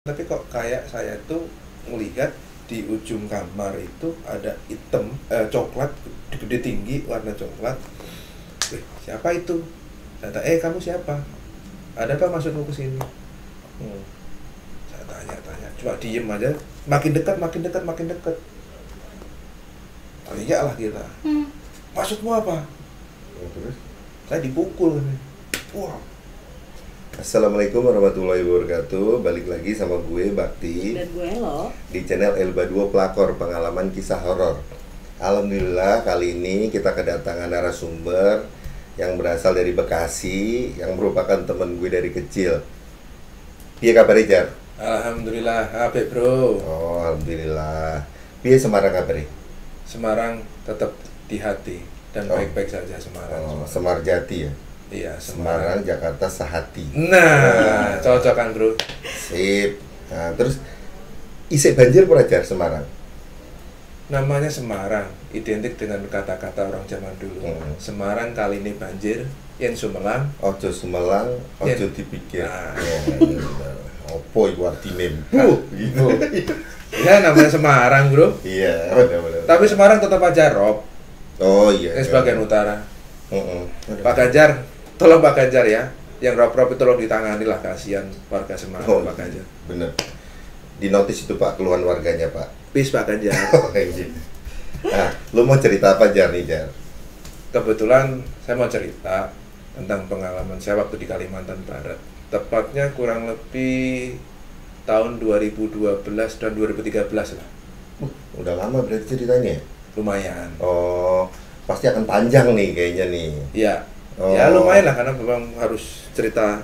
Tapi kok kayak saya tuh melihat di ujung kamar itu ada hitam, coklat, gede tinggi, warna coklat. Siapa itu? Kata, kamu siapa? Ada apa maksudmu ke sini? Saya tanya, cuma diem aja. Makin dekat, makin dekat, makin dekat. Tanya lah kita. Maksudmu apa? Terus saya dipukul. Wah. Assalamualaikum warahmatullahi wabarakatuh. Balik lagi sama gue Bakti dan gue Elo di channel Elba 2 Pelakor, pengalaman kisah horor. Alhamdulillah kali ini kita kedatangan narasumber yang berasal dari Bekasi, yang merupakan teman gue dari kecil. Piye kabar Jar? Alhamdulillah, apik bro. Oh, alhamdulillah. Piye Semarang kabar? Semarang tetap di hati dan baik-baik saja Semarang. Semarjati ya? Iya, Semarang, Jakarta sehati. Nah, cocok kan bro. Sip. Nah, terus isik banjir pura Jar Semarang? Namanya Semarang, identik dengan kata-kata orang zaman dulu. Semarang kali ini banjir, yen Sumelang. Ojo Sumelang, ojo dipikir. Nah. Opo iku artine? Gitu. Ya namanya Semarang bro. Iya, benar-benar. Tapi Semarang tetap aja rob. Oh iya. Sebagian utara. Pak Ganjar, tolong Pak Ganjar ya, yang rob-rob itu tolong ditangani lah, kasihan warga Semarang. Pak Ganjar. Bener. Di notis itu Pak, keluhan warganya Pak. Peace Pak Ganjar. Nah, lu mau cerita apa Jar nih Jar? Kebetulan saya mau cerita tentang pengalaman saya waktu di Kalimantan Barat. Tepatnya kurang lebih tahun 2012 dan 2013 lah. Udah lama berarti ceritanya? Lumayan. Oh, pasti akan panjang nih kayaknya nih. Iya. Oh. Ya lumayan lah, karena memang harus cerita.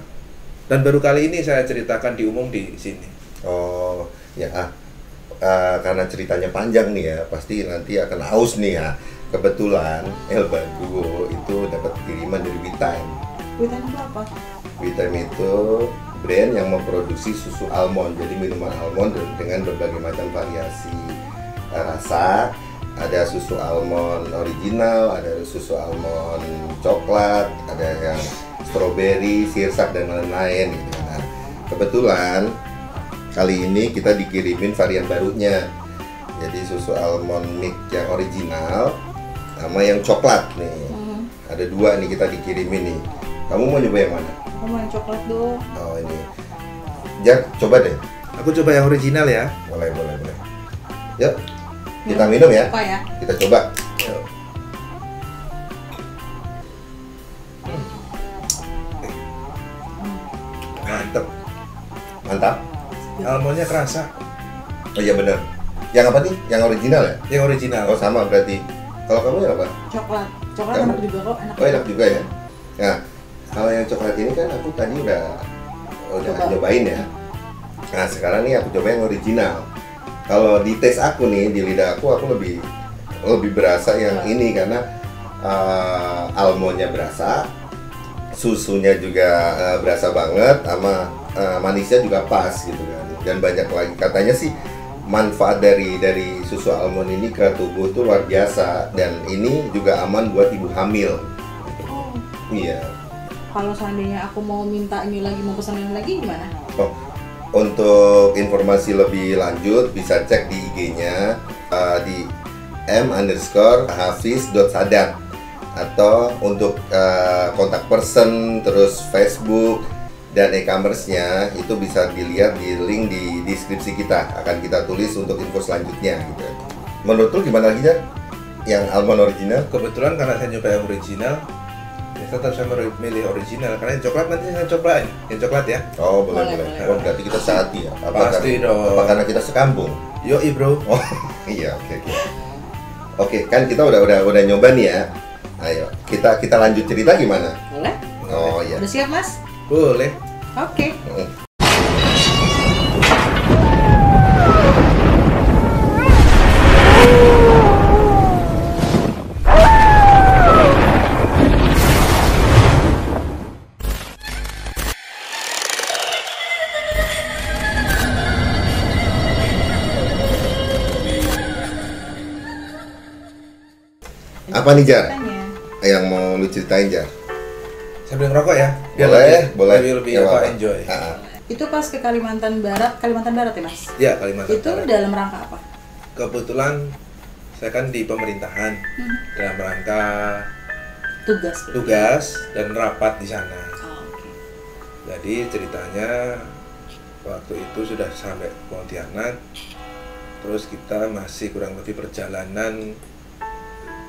Dan baru kali ini saya ceritakan di umum di sini. Oh, ya karena ceritanya panjang nih ya, pasti nanti akan aus nih ya. Kebetulan Elba Duo itu dapat kiriman dari WeTime. WeTime itu apa? WeTime itu brand yang memproduksi susu almond, jadi minuman almond dengan berbagai macam variasi rasa. Ada susu almond original, ada susu almond coklat, ada yang strawberry, sirsak dan lain-lain gitu. Nah, kebetulan kali ini kita dikirimin varian barunya. Jadi susu almond milk yang original sama yang coklat nih. Ada dua nih kita dikirimin nih. Kamu mau nyoba yang mana? Aku mau yang coklat dong. Oh ini. Jar, coba deh. Aku coba yang original ya. Boleh. Yuk, kita minum ya. Apa ya? Kita coba. Yuk. Mantap. Almondnya kerasa. Oh iya benar. Yang apa nih? Yang original ya? Yang original. Oh sama berarti. Kalau kamu yang apa? Coklat. Coklat Kamu? enak juga kok, enak. Oh enak juga ya. Nah, kalau yang coklat ini kan aku tadi udah nyobain ya. Nah sekarang nih aku coba yang original. Kalau di tes aku nih, di lidah aku lebih berasa yang ini karena almondnya berasa, susunya juga berasa banget, sama manisnya juga pas gitu kan. Dan banyak lagi katanya sih manfaat dari susu almond ini ke tubuh tuh luar biasa, dan ini juga aman buat ibu hamil. Iya. Kalau seandainya aku mau minta ini lagi, mau pesan ini lagi gimana? Oh, untuk informasi lebih lanjut bisa cek di IG-nya di m_hafiz.sadat, atau untuk kontak person, terus Facebook dan e-commerce-nya itu bisa dilihat di link di deskripsi kita. Akan kita tulis untuk info selanjutnya gitu. Menurut lu gimana lagi Jar? Yang almond original? Kebetulan karena saya nyoba yang original, ya tetap saya milih original. Karena yang coklat nanti saya coba yang coklat ya. Oh boleh. Oh berarti kita sehati ya? Pasti dong. Apa karena kita sekampung? Yoi bro. Oh iya, oke. Oke, kan kita udah nyoba nih ya. Ayo, kita lanjut cerita gimana? Boleh? Oh iya. Udah siap mas? Boleh. Oke. Apa nih Jar? Tanya. Yang mau lu ceritain Jar? Sambil ngerokok ya. Boleh. Lebih Nggak apa apa-apa. enjoy. Itu pas ke Kalimantan Barat ya Mas? Ya, Kalimantan Itu Barat. dalam rangka apa? Kebetulan saya kan di pemerintahan dalam rangka tugas dan rapat di sana. Oh, oke. Jadi ceritanya waktu itu sudah sampai Pontianak, terus kita masih kurang lebih perjalanan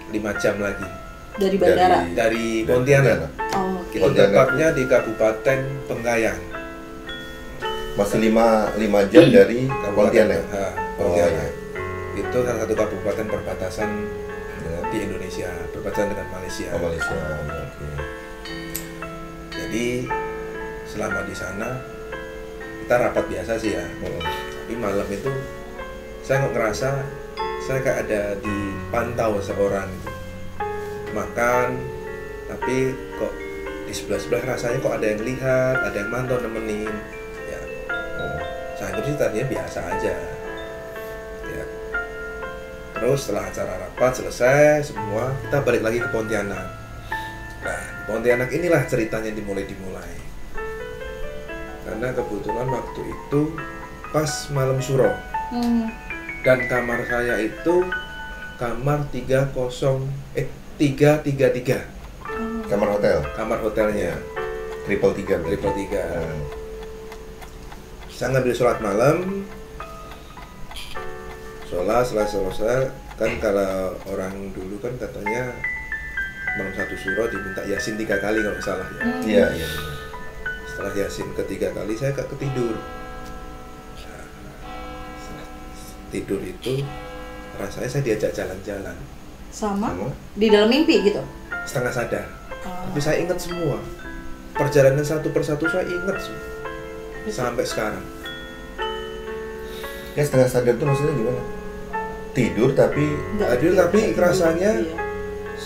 5 jam lagi Dari bandara? dari Pontianak. Oh, oke. Kita Pontianak. tepatnya di Kabupaten Penggayang. Masih 5 jam dari Pontianak. Pontianak. Itu salah satu kabupaten perbatasan di Indonesia, perbatasan dengan Malaysia. Oh, Malaysia. Ya, oke. Jadi selama di sana kita rapat biasa sih ya. Tapi malam itu saya kok ngerasa saya kayak ada dipantau seorang itu. Makan, tapi kok di sebelah rasanya kok ada yang lihat, ada yang mantau nemenin. Ya, saya itu sih tadinya biasa aja. Ya. Terus setelah acara rapat selesai semua, kita balik lagi ke Pontianak. Nah, Pontianak inilah ceritanya dimulai. Karena kebetulan waktu itu pas malam suro. Dan kamar saya itu kamar 333. Kamar hotel. Kamar hotelnya Triple 3 berarti. triple 3. Saya ngambil sholat malam. Sholat selesai kan kalau orang dulu kan katanya malam 1 suro diminta yasin 3 kali kalau nggak salah ya. Iya, iya. Setelah yasin ketiga kali saya gak ketidur. Nah, setelah tidur itu rasanya saya diajak jalan-jalan Sama? Sama? Di dalam mimpi gitu? setengah sadar. Oh. Tapi saya ingat semua perjalanan satu persatu, saya ingat semua sampai sekarang. Ya setengah sadar tuh maksudnya gimana? Tidur tapi Nggak Tidur tapi rasanya Iya.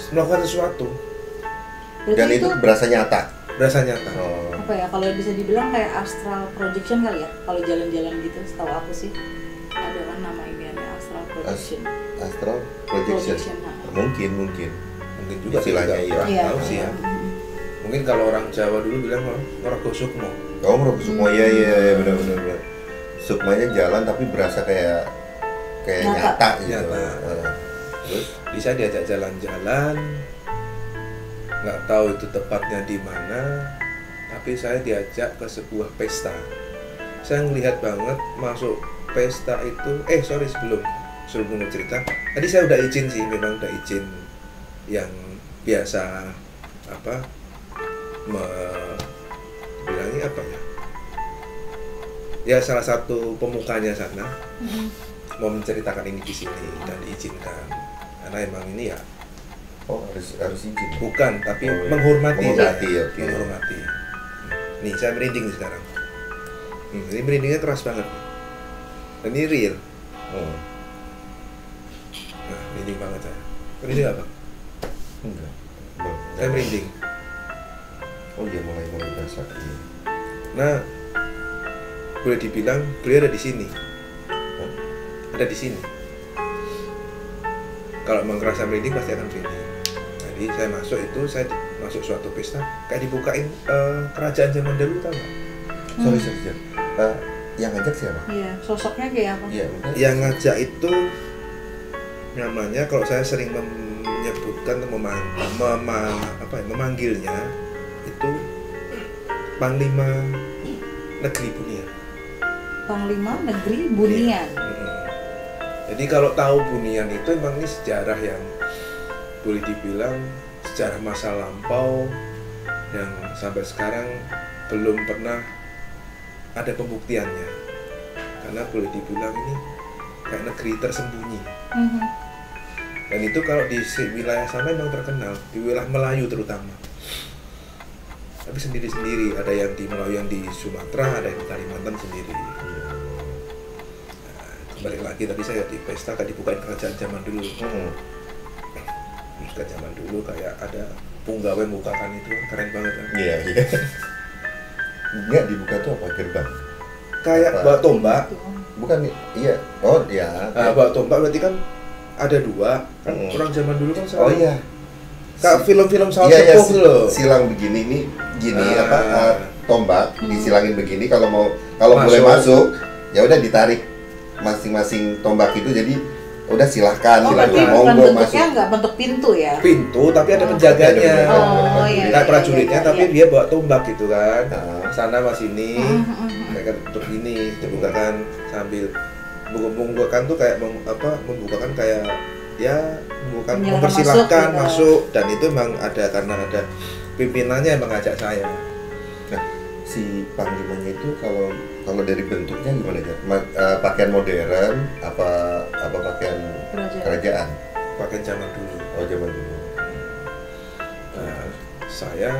melakukan sesuatu, Berarti dan itu berasa nyata. berasa nyata. Oh. apa ya, kalau bisa dibilang kayak astral projection kali ya, kalau jalan-jalan gitu, setahu aku sih ada kan nama iniannya astral projection. Astral projection. nah. Mungkin. Mungkin juga saya Istilahnya, juga iya. kurang Iya. tahu sih ya. Mungkin kalau orang Jawa dulu bilang ngerego sukmo. Oh, merupakan sukma, iya benar. Sukmanya jalan tapi berasa kayak Nyata. nyata gitu. Nyata. Terus Bisa diajak jalan-jalan, nggak tahu itu tepatnya di mana, tapi saya diajak ke sebuah pesta. Saya ngelihat banget masuk pesta itu, sebelum cerita, tadi saya udah izin sih, memang udah izin yang biasa bilangnya apa ya? Ya salah satu pemukanya sana mau menceritakan ini di sini dan diizinkan karena emang ini ya harus izin. bukan tapi Oh, iya. menghormati Menghormati, saya. oke. Menghormati. Nih saya merinding nih sekarang. Ini merindingnya keras banget dan ini real. Oh. Nah, merinding banget saya. Merinding apa? Enggak. Saya merinding. Oh iya, mulai berasa. Iya. Nah, boleh dibilang beliau ada di sini. Ada di sini. Kalau mau ngerasa merinding pasti akan merinding. Jadi saya masuk suatu pesta kayak dibukain kerajaan zaman dahulu, tau nggak? Sorry. Yang ngajak siapa? Iya, sosoknya kayak apa? Iya, benar. Yang ngajak itu namanya, kalau saya sering menyebutkan memanggilnya itu Panglima Negeri Bunian. Panglima Negeri Bunian. Jadi kalau tahu Bunian itu emang ini sejarah yang boleh dibilang sejarah masa lampau yang sampai sekarang belum pernah ada pembuktiannya. Karena boleh dibilang ini kayak negeri tersembunyi. Dan itu kalau di wilayah sana memang terkenal, di wilayah Melayu terutama. Tapi sendiri-sendiri, ada yang di Melayu, yang di Sumatera, ada yang di Kalimantan sendiri. Balik lagi tadi saya di pesta kayak dibukain kerajaan zaman dulu. Kerajaan zaman dulu kayak ada punggawe bukakan itu, keren banget kan. Iya. Enggak, dibuka tuh apa? Gerbang. Kayak Apa? bawa tombak. Bukan, iya. Oh, iya. Bawa tombak berarti kan ada dua. Kan orang zaman dulu kan selalu. Oh iya. Kayak film-film Saul Iya, Sepuh gitu loh. silang begini nih, gini Ah. tombak, disilangin begini, kalau boleh masuk, ya udah ditarik masing-masing tombak itu, jadi udah silahkan, Oh, berarti bukan monggo bentuknya masuk. nggak bentuk pintu ya? Pintu tapi ada penjaganya. Oh, iya, Kayak iya, prajuritnya iya, tapi iya. dia bawa tombak gitu kan. Nah. Sana mas ini, mereka untuk ini dibukakan sambil membukakan tuh kayak membukakan kayak ya Menjelaskan mempersilahkan masuk, gitu. masuk, dan itu emang ada karena ada pimpinannya yang mengajak saya. Nah, si panglimanya itu kalau dari bentuknya gimana ya? Pakaian modern apa pakaian kerajaan? Pakaian zaman dulu. Oh, zaman dulu. Nah, saya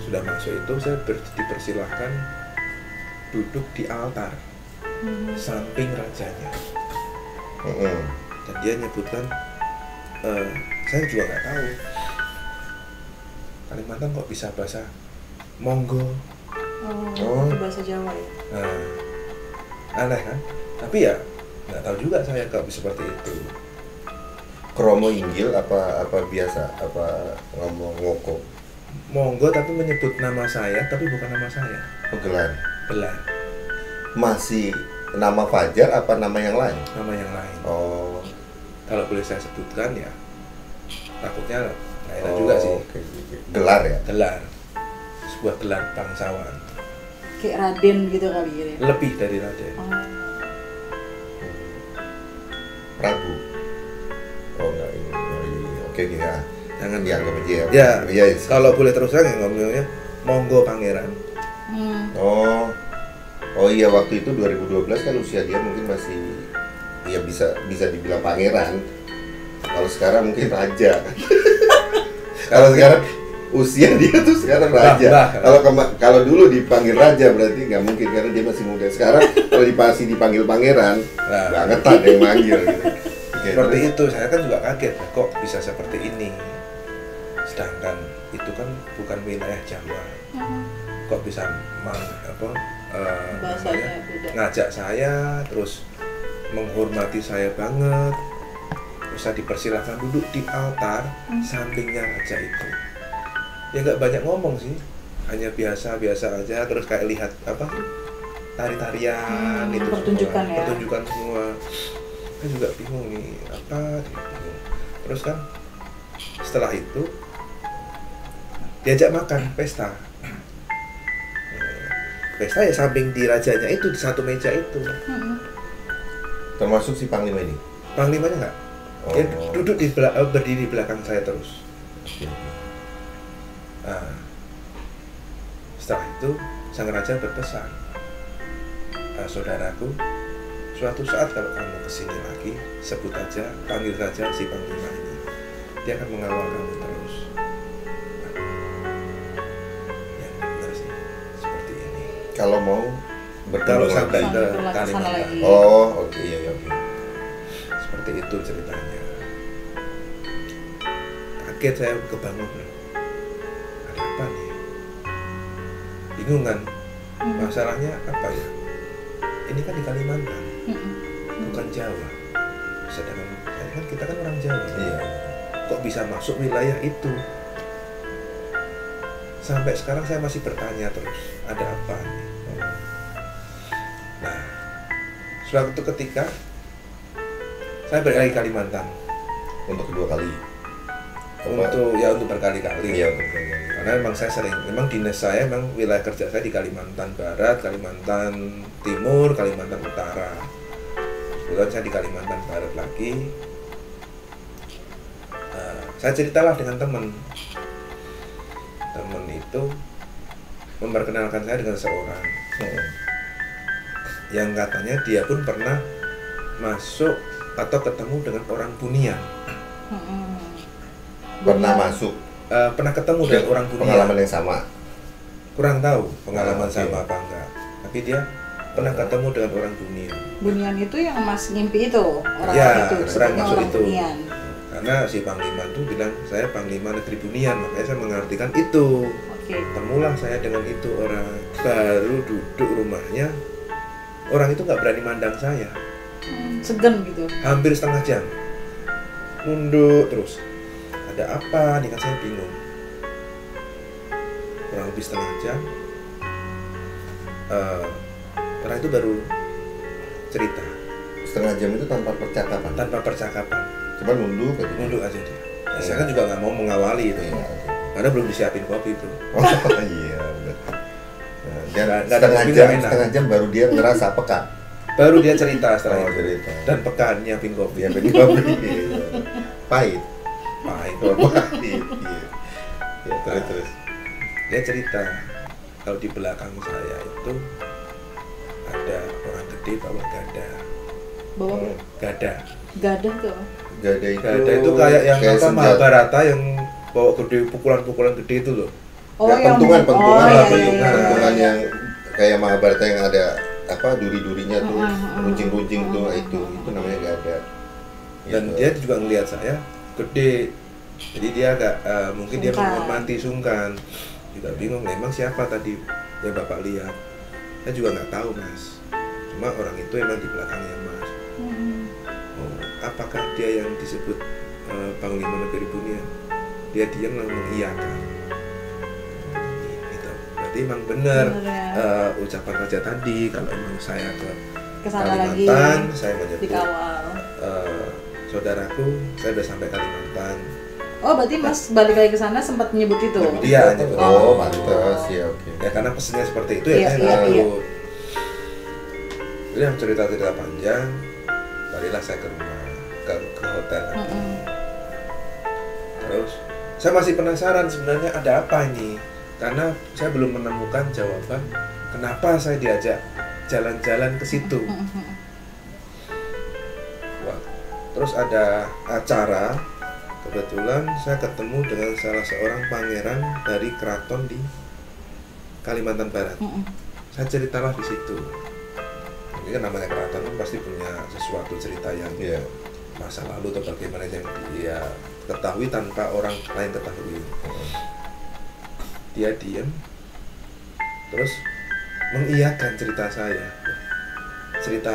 sudah masuk itu saya dipersilahkan duduk di altar samping rajanya. Dan dia nyebutkan, saya juga nggak tahu Kalimantan kok bisa bahasa monggo. Oh, itu bahasa Jawa ya? Nah, aneh kan? Tapi ya nggak tahu juga saya kok seperti itu. Kromo inggil apa biasa apa ngomong ngoko? Monggo tapi menyebut nama saya tapi bukan nama saya. Oh, gelar. Masih Nama Fajar apa nama yang lain? nama yang lain. Oh. Kalau boleh saya sebutkan ya, takutnya nggak enak juga sih. Oke. Gelar ya? Gelar, sebuah gelar bangsawan, Kayak Raden gitu kali ya? lebih dari Raden. Oh. Prabu. Oh enggak ini. Oh, iya. Oke ya. Jangan Dianggap aja ya. Ya, Iya. kalau boleh terus terang ya ngomongnya monggo pangeran. Oh iya, waktu itu 2012 kan usia dia mungkin masih ya bisa dibilang pangeran. Kalau sekarang mungkin raja. Kalau sekarang usia dia tuh sekarang raja. Kalau dulu dipanggil raja berarti nggak mungkin karena dia masih muda. Sekarang kalau masih dipanggil pangeran, Nah, banget ada yang manggil gitu. Oke, seperti terus? itu, saya kan juga kaget kok bisa seperti ini. Sedangkan itu kan bukan wilayah Jawa. Kok bisa Bahasanya beda. ngajak saya, terus menghormati saya banget, terus saya dipersilahkan duduk di altar sampingnya raja itu. Ya nggak banyak ngomong sih, hanya biasa-biasa aja, terus kayak lihat tari-tarian itu pertunjukan semua, ya. pertunjukan semua. Saya juga bingung nih bingung. Terus kan setelah itu diajak makan pesta. Pesta ya samping di rajanya itu, di satu meja itu. Termasuk si panglima ini. Panglimanya nggak? Oh. Dia duduk berdiri di belakang saya terus. Oke. Nah, setelah itu sang raja berpesan, saudaraku, suatu saat kalau kamu kesini lagi, sebut aja, panggil saja si panglima ini. Dia akan mengawal kamu terus. Ya benar sih, seperti ini. Kalau mau Kalau bertemu sampai lagi. ke Sampai ke sana Kalimantan, lagi. Oh, oke iya oke. seperti itu ceritanya. Kaget saya kebangun. Ada apa nih? Bingung kan? Masalahnya apa ya? Ini kan di Kalimantan, bukan Jawa. Sedangkan kan kita kan orang Jawa. Iya. Kok bisa masuk wilayah itu? Sampai sekarang saya masih bertanya terus, ada apa nih? Nah, suatu ketika saya balik lagi Kalimantan Untuk kedua kali. untuk berkali-kali. Iya, untuk kedua kali. Karena memang saya memang dinas saya, memang wilayah kerja saya di Kalimantan Barat, Kalimantan Timur, Kalimantan Utara. Kebetulan saya di Kalimantan Barat lagi. Saya ceritalah dengan teman itu memperkenalkan saya dengan seorang yang katanya dia pun pernah masuk atau ketemu dengan orang Bunian. Pernah masuk Pernah ketemu dengan orang Bunian. pengalaman yang sama. Kurang tahu pengalaman Oke. sama apa enggak. Tapi dia pernah ketemu dengan orang Bunian. Bunian itu yang Mas ngimpi itu, orang Ya, itu, orang sebutnya masuk orang itu. Bunian. Karena si Panglima itu bilang saya Panglima Negeri Bunian, makanya saya mengartikan itu. Oke. Temulah saya dengan itu orang, baru duduk rumahnya, orang itu nggak berani mandang saya, Segan gitu. hampir setengah jam, nunduk terus. Ada apa? Nih kan saya bingung. Kurang lebih setengah jam, Setelah itu baru cerita Setengah jam itu tanpa percakapan. tanpa percakapan, Cuma nunduk aja. nunduk aja dia. Saya kan juga nggak mau mengawali itu, Iya. karena belum disiapin kopi bro. Oh iya benar. Nah, dan Nggak ada kopi nggak enak. setengah jam baru dia ngerasa peka. Baru dia cerita setelah Oh, itu. cerita. Dan pekan nyiapin kopi. Dia pengen kopi. Pahit. Pahit. Oh, pahit. Iya. Ya, terus. Dia cerita kalau di belakang saya itu ada orang gede bawa gada. Bawa Gada. gadah tuh apa? Gada itu kayak yang apa senjata. Mahabharata yang bawa gede, pukulan-pukulan gede itu loh. Ya, pentungan, iya, pentungan yang kayak Mahabharata yang ada apa duri-durinya tuh, runcing-runcing tuh, itu namanya gada. Dan Gitu. dia juga ngelihat saya gede, jadi dia agak mungkin dia Sungkan. menghormati, sungkan, juga bingung memang siapa tadi yang bapak lihat. Saya juga nggak tahu mas, cuma orang itu emang di belakangnya mas. Oh, apakah dia yang disebut Panglima Negeri Bunian? Dia diam lalu mengiyakan. Gitu. Berarti emang benar Benar, ucapan raja tadi. Kalau emang saya ke Kesana lagi Kalimantan, saya menyebut dikawal. saudaraku, saya udah sampai Kalimantan. Oh berarti mas balik lagi ke sana sempat menyebut itu? Iya, nyebut. Oh, pantas ya, oke. Ya karena pesennya seperti itu Iya, ya saya iya, tahu. Jadi yang cerita-cerita panjang, baliklah saya ke rumah, ke hotel lagi. Terus saya masih penasaran sebenarnya ada apa ini, karena saya belum menemukan jawaban kenapa saya diajak jalan-jalan ke situ. Wah, terus ada acara, kebetulan saya ketemu dengan salah seorang pangeran dari keraton di Kalimantan Barat. Saya ceritalah di situ. Ini kan namanya keraton kan pasti punya sesuatu cerita yang Iya. masa lalu atau bagaimana yang dia ketahui tanpa orang lain ketahui. Dia diam, terus mengiyakan cerita saya. Cerita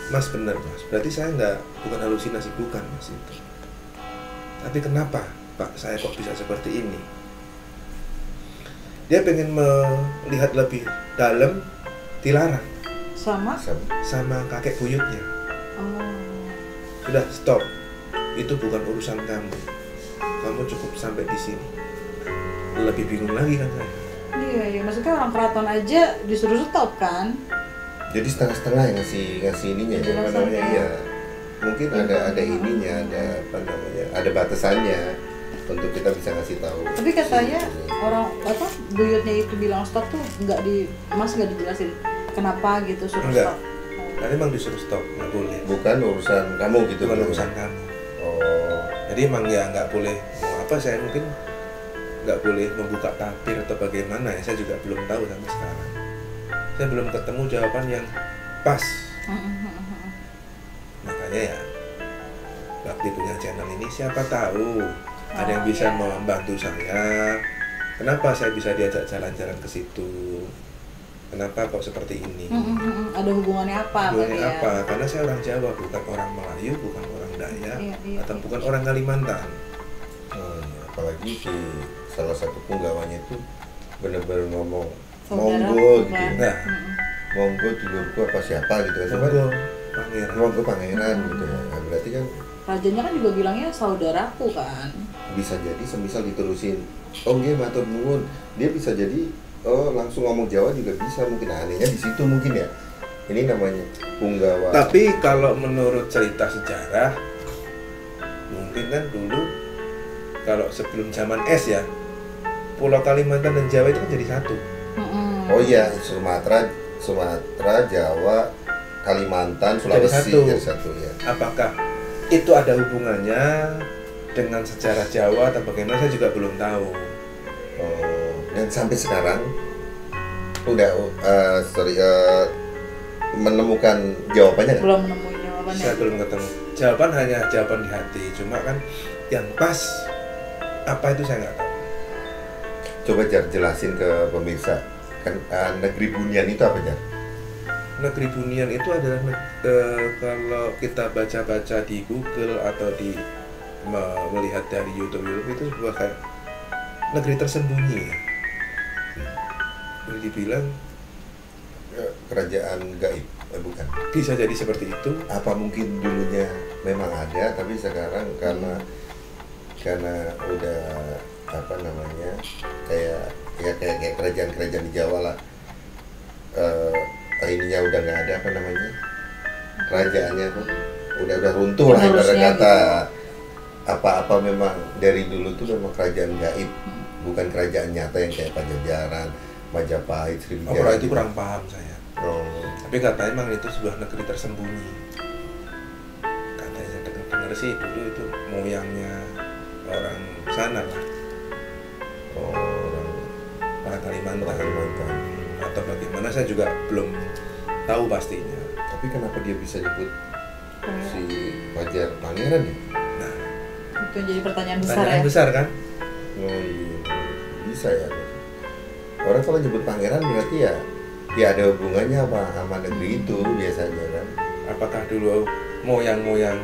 Mas benar mas, berarti saya bukan halusinasi, bukan mas itu. Tapi kenapa Pak saya kok bisa seperti ini? Dia pengen melihat lebih dalam, dilarang Sama? sama kakek buyutnya. Oh. Udah stop, itu bukan urusan kamu. Kamu cukup sampai di sini. Lebih bingung lagi kan saya. Iya, iya. Maksudnya orang keraton aja disuruh stop kan? Jadi setengah-setengah yang ngasih ininya ya, apa namanya ya. Mungkin ada ininya, ada apa namanya, ada batasannya untuk kita bisa ngasih tahu. Tapi katanya Si- orang apa buyutnya itu bilang stop tuh nggak dijelasin kenapa gitu suruh Enggak. stop. Tadi emang disuruh stop, nggak boleh. bukan urusan kamu gitu. Bukan Bro. urusan kamu. Oh, Jadi emang ya nggak boleh mau apa, saya mungkin nggak boleh membuka tabir atau bagaimana ya, saya juga belum tahu sampai sekarang. Saya belum ketemu jawaban yang pas. Makanya ya Bakti punya channel ini, siapa tahu ada yang bisa membantu saya. Kenapa saya bisa diajak jalan-jalan ke situ? Kenapa kok seperti ini? Ada hubungannya apa? Hubungannya berarti ya? apa? Karena saya orang Jawa, bukan orang Melayu, bukan orang Dayak, Iya, iya, atau iya. bukan orang Kalimantan. iya. Apalagi si salah satu punggawanya itu benar-benar ngomong Saudara, monggo bukan? gitu. Nah, Monggo dulurku apa siapa gitu kan. Cuman monggo pangeran. monggo pangeran gitu ya. Nah, berarti kan Rajanya kan juga bilangnya saudaraku kan. bisa jadi semisal diterusin oh nggih matur nuwun, dia bisa jadi oh langsung ngomong Jawa juga bisa, mungkin anehnya di situ mungkin ya. Ini namanya punggawa. Tapi kalau menurut cerita sejarah, mungkin kan dulu kalau sebelum zaman es ya, Pulau Kalimantan dan Jawa itu kan jadi satu. Oh iya, Sumatera, Jawa, Kalimantan, Sulawesi satu. jadi satu ya. Apakah itu ada hubungannya dengan sejarah Jawa atau bagaimana, saya juga belum tahu. Oh, dan sampai sekarang udah menemukan jawabannya nggak? Belum menemuin jawabannya. Saya belum ketemu. Jawaban hanya jawaban di hati, cuma kan yang pas apa itu saya nggak tahu. Coba Jar jelasin ke pemirsa kan negeri Bunian itu apa Jar? Negeri Bunian itu adalah kalau kita baca-baca di Google atau melihat dari YouTube itu sebuah kayak negeri tersembunyi ya. Boleh dibilang kerajaan gaib? Bukan. Bisa jadi seperti itu. Apa mungkin dulunya memang ada, tapi sekarang karena udah apa namanya kayak kerajaan-kerajaan di Jawa lah, ininya udah nggak ada, apa namanya, kerajaannya tuh udah runtuh lah ibarat kata. Apa-apa memang dari dulu tuh memang kerajaan gaib, bukan kerajaan nyata yang kayak Pajajaran, Majapahit, Sriwijaya. Kalau itu kurang paham saya. Tapi katanya memang itu sebuah negeri tersembunyi. Katanya saya dengar sih dulu itu moyangnya orang sana lah. Orang Kalimantan. Atau bagaimana saya juga belum tahu pastinya. Tapi kenapa dia bisa nyebut si Fajar pangeran ya? Nah, itu jadi pertanyaan besar pertanyaan ya. besar kan? Oh iya, bisa ya. Orang kalau nyebut pangeran berarti ya ada hubungannya apa sama negeri itu biasanya kan? Apakah dulu moyang-moyang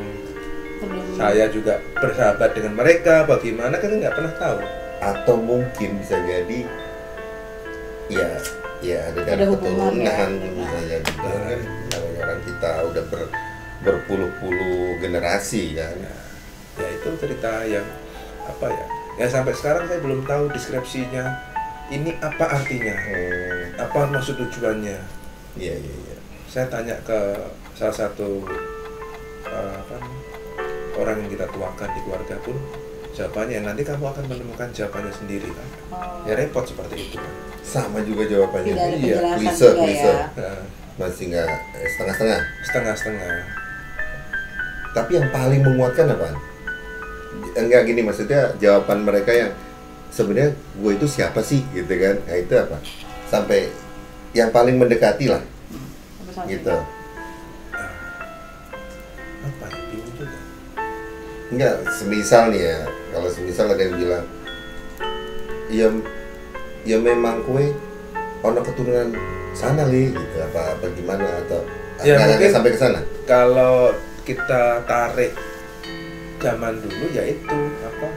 Belum. saya juga bersahabat dengan mereka? Bagaimana kan nggak pernah tahu. Atau mungkin bisa jadi ya ada Ada hubungan keturunan ya. bisa jadi kan namanya orang kita udah berpuluh-puluh generasi kan. Ya itu cerita yang apa ya? Ya sampai sekarang saya belum tahu deskripsinya. Ini apa artinya? Apa maksud tujuannya? Iya. Saya tanya ke salah satu orang yang kita tuakan di keluarga pun jawabannya nanti kamu akan menemukan jawabannya sendiri kan. Ya repot seperti itu kan. Sama juga jawabannya. Tidak ada Iya, penjelasan juga klise. ya. Nah, Masih nggak setengah-setengah. setengah-setengah. Tapi yang paling menguatkan apa? Enggak gini, maksudnya jawaban mereka yang sebenarnya gue itu siapa sih gitu kan? Nah itu apa? Sampai yang paling mendekati lah Sampai gitu. Apa ya? Bingung juga. Enggak, semisal nih ya, kalau semisal ada yang bilang ya memang kue ono keturunan sana li gitu, apa gimana atau Ya, nggak mungkin sampai ke sana. Kalau kita tarik zaman dulu ya itu apa?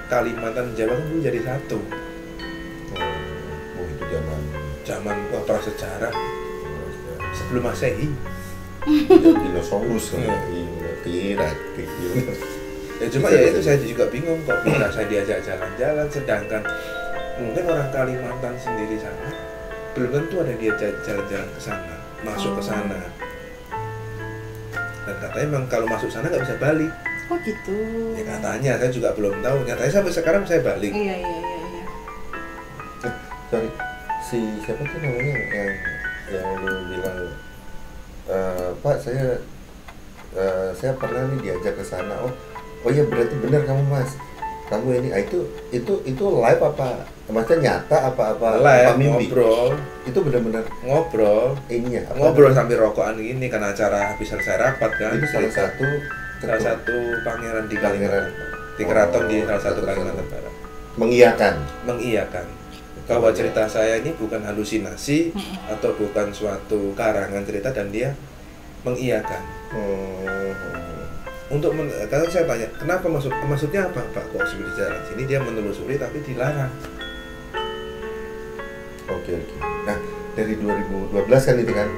Kalimantan Jawa kan dulu jadi satu. Oh itu Zaman prasejarah sebelum Masehi. dinosaurus kan. Tidak. Ya cuma ya itu saya juga bingung kok bisa saya diajak jalan-jalan sedangkan mungkin orang Kalimantan sendiri sana belum tentu ada dia jalan-jalan ke sana, masuk ke sana. Dan katanya memang kalau masuk sana nggak bisa balik. Oh gitu. Ya katanya saya juga belum tahu. Nyatanya sampai sekarang saya balik. Iya. Sorry, si siapa tuh namanya yang lu bilang Pak saya pernah nih diajak ke sana. Oh ya berarti benar kamu Mas. Kamu ini itu live apa? Maksudnya nyata apa Live, mimpi? ngobrol. Itu benar-benar Ngobrol. ininya apa? Ngobrol sambil rokokan gini kan acara habis selesai rapat kan. Itu salah satu pangeran di Pangeran. Kalimantan. Di keraton di salah satu Kalimantan Barat. mengiyakan. Bahwa cerita saya ini bukan halusinasi atau bukan suatu karangan cerita dan dia mengiyakan. Karena saya tanya, kenapa maksudnya apa Pak kok seperti jalan sini dia menelusuri tapi dilarang. Oke. Nah, dari 2012 kan itu kan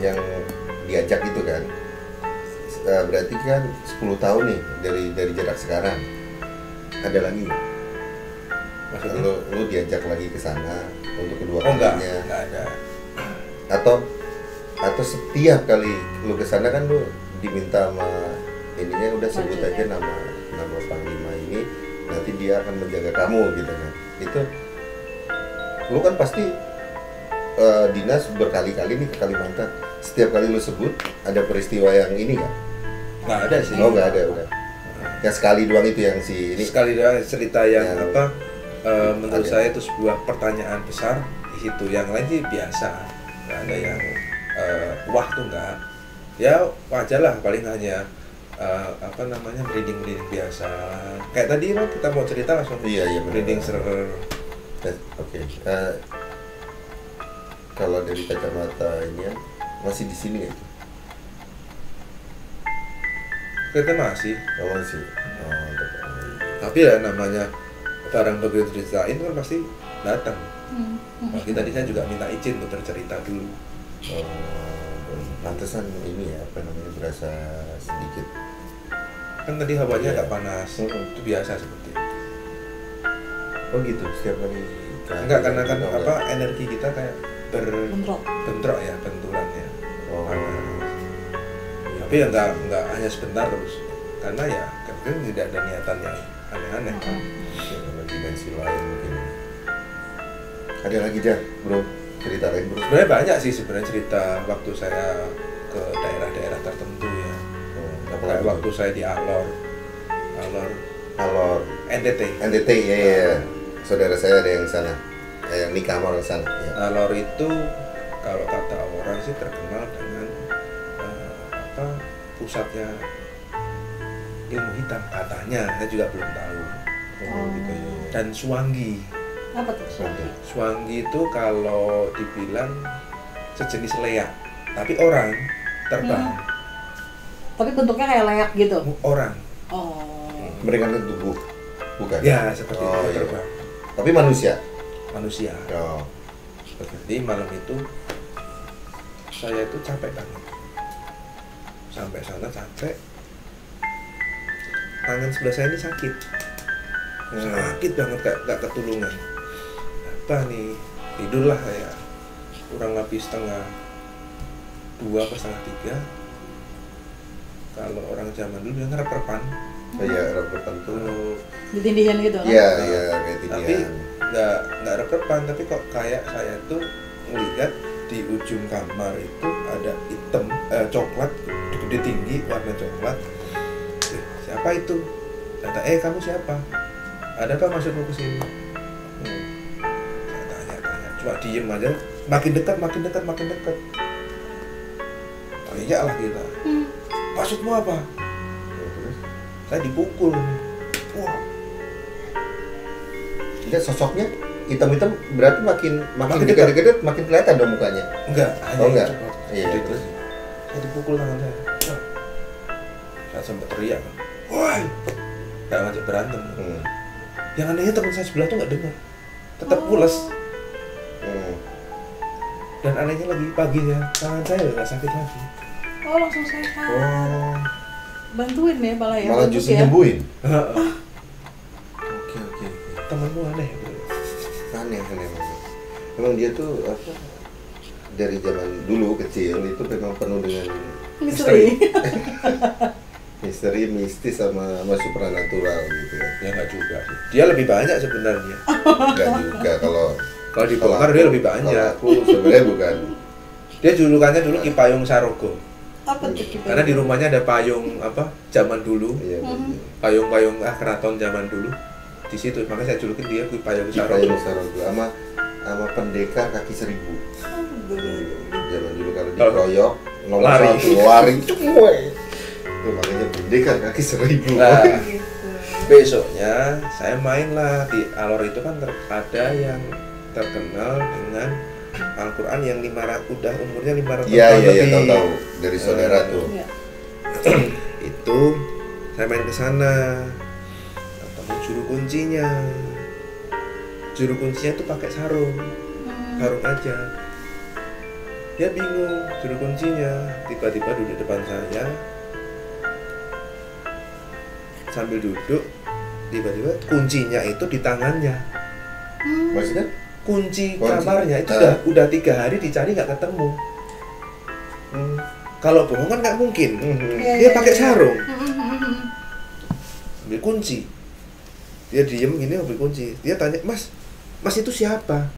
yang diajak itu kan. Berarti kan 10 tahun nih dari jarak sekarang. Ada lagi nggak? Maksudnya? Lu diajak lagi ke sana untuk kedua Enggak kalinya. ada. Atau setiap kali lu ke sana kan lu diminta sama ininya udah sebut aja nama panglima ini, nanti dia akan menjaga kamu gitu kan. Itu lu kan pasti dinas berkali-kali nih ke Kalimantan. Setiap kali lu sebut ada peristiwa yang ini nggak? Nggak ada sih. Oh nggak ada udah. Yang sekali doang itu yang si ini. Sekali doang cerita yang apa? Menurut ada. saya itu sebuah pertanyaan besar di situ. Yang lain sih biasa. Nggak ada yang wah tuh nggak. Ya wajar lah paling hanya merinding biasa. Kayak tadi kan kita mau cerita langsung. Iya benar. Merinding ser. Oke. Kalau dari kacamata ini ya, masih di sini nggak itu? Kita masih. Oh, masih. Tapi ya namanya barang begitu diceritain kan pasti datang. Tapi tadi saya juga minta izin untuk bercerita dulu. Pantesan ini ya apa namanya berasa sedikit. Kan tadi hawanya Iya. agak panas. Itu biasa seperti itu. Oh gitu setiap kali. Enggak, karena kan Oh, apa energi kita kayak Bentrok. bentrok ya, benturan ya. Oh. Panas. Tapi ya nggak hanya sebentar terus. Karena ya kan tidak ada niatan yang aneh-aneh kan. Ada dimensi lain mungkin. Ada lagi Jar, bro, cerita lain bro. Sebenarnya banyak sih sebenarnya cerita waktu saya ke daerah-daerah tertentu ya. Kayak waktu saya di Alor Alor NTT. NTT ya. Saudara saya ada yang sana, yang nikah orang sana. Ya. Alor itu kalau kata orang sih terkenal dengan pusatnya ilmu hitam katanya, saya juga belum tahu. Gitu ya. Dan Suwangi. Apa tuh Suwangi? Suwangi itu kalau dibilang sejenis leak, tapi orang terbang. Tapi bentuknya kayak leak gitu. Orang. Oh. Meringankan tubuh, bukan? Ya seperti Oh, itu iya. terbang. Tapi manusia. Manusia. Oh. Jadi malam itu saya itu capek banget. Sampai sana capek. Tangan sebelah saya ini sakit. Sakit banget, gak ketulungan. Apa nih? Tidurlah saya. Kurang lebih setengah 2 atau setengah 3. Kalau orang zaman dulu yang ngerep-repan. Oh iya, rekan tuh. Ditindihin gitu kan? Iya, iya kayak Tapi tindihan. nggak rep-repan, tapi kok kayak saya tuh melihat di ujung kamar itu ada hitam, coklat, gede tinggi, warna coklat. Siapa itu? Kata, kamu siapa? Ada apa maksudmu kesini? Saya tanya, cuma diem aja. Makin dekat. Tanya lah kita. Maksudmu apa? Terus, Saya dipukul. Wah, enggak sosoknya hitam-hitam berarti makin Makin dekat-dekat makin kelihatan dong mukanya. enggak, hanya Oh, enggak? coklat. Iya, Gede terus? tinggi. Saya dipukul tangan saya. Wah. Saya sempat teriak. Woi, nggak ngajak berantem. Yang anehnya teman saya sebelah tuh nggak dengar, tetap pules. Dan anehnya lagi paginya tangan saya udah nggak sakit lagi. Oh langsung sehat. Oh, Bantuin ya malah ya. malah bantu justru ya. nyembuhin. Oke. Temanmu aneh bro. Aneh. Emang dia tuh apa? Dari zaman dulu kecil itu memang penuh dengan Misteri. misteri, mistis sama supranatural gitu ya. Ya nggak juga sih. Dia lebih banyak sebenarnya. Enggak juga kalau Dibongkar dia lebih banyak. Kalau aku sebenarnya bukan. Dia julukannya dulu Ki Payung Sarogo. Apa tuh kita? Karena di rumahnya ada payung apa zaman dulu, Iya, payung keraton zaman dulu. Di situ makanya saya julukin dia Ki Payung Sarogo. Payung Sarogo sama pendekar kaki 1000. Zaman dulu kalau dikeroyok nomor Lari. 1 lari cuy. Itu makanya pendekar kaki 1000. Nah, Gitu. besoknya saya main lah di Alor itu kan ada yang terkenal dengan Al-Quran yang 500 udah umurnya 500 Iya, tahun lebih. tahu dari saudara tuh. Iya. Itu saya main ke sana, ketemu juru kuncinya. Juru kuncinya tuh pakai sarung aja. Dia bingung, juru kuncinya tiba-tiba duduk depan saya, sambil duduk tiba-tiba kuncinya itu di tangannya. Maksudnya? Kunci Kunci. kamarnya itu udah 3 hari dicari nggak ketemu. Kalau bohong kan nggak mungkin. Dia pakai sarung, ambil kunci. Dia diem gini ambil kunci. Dia tanya, mas itu siapa?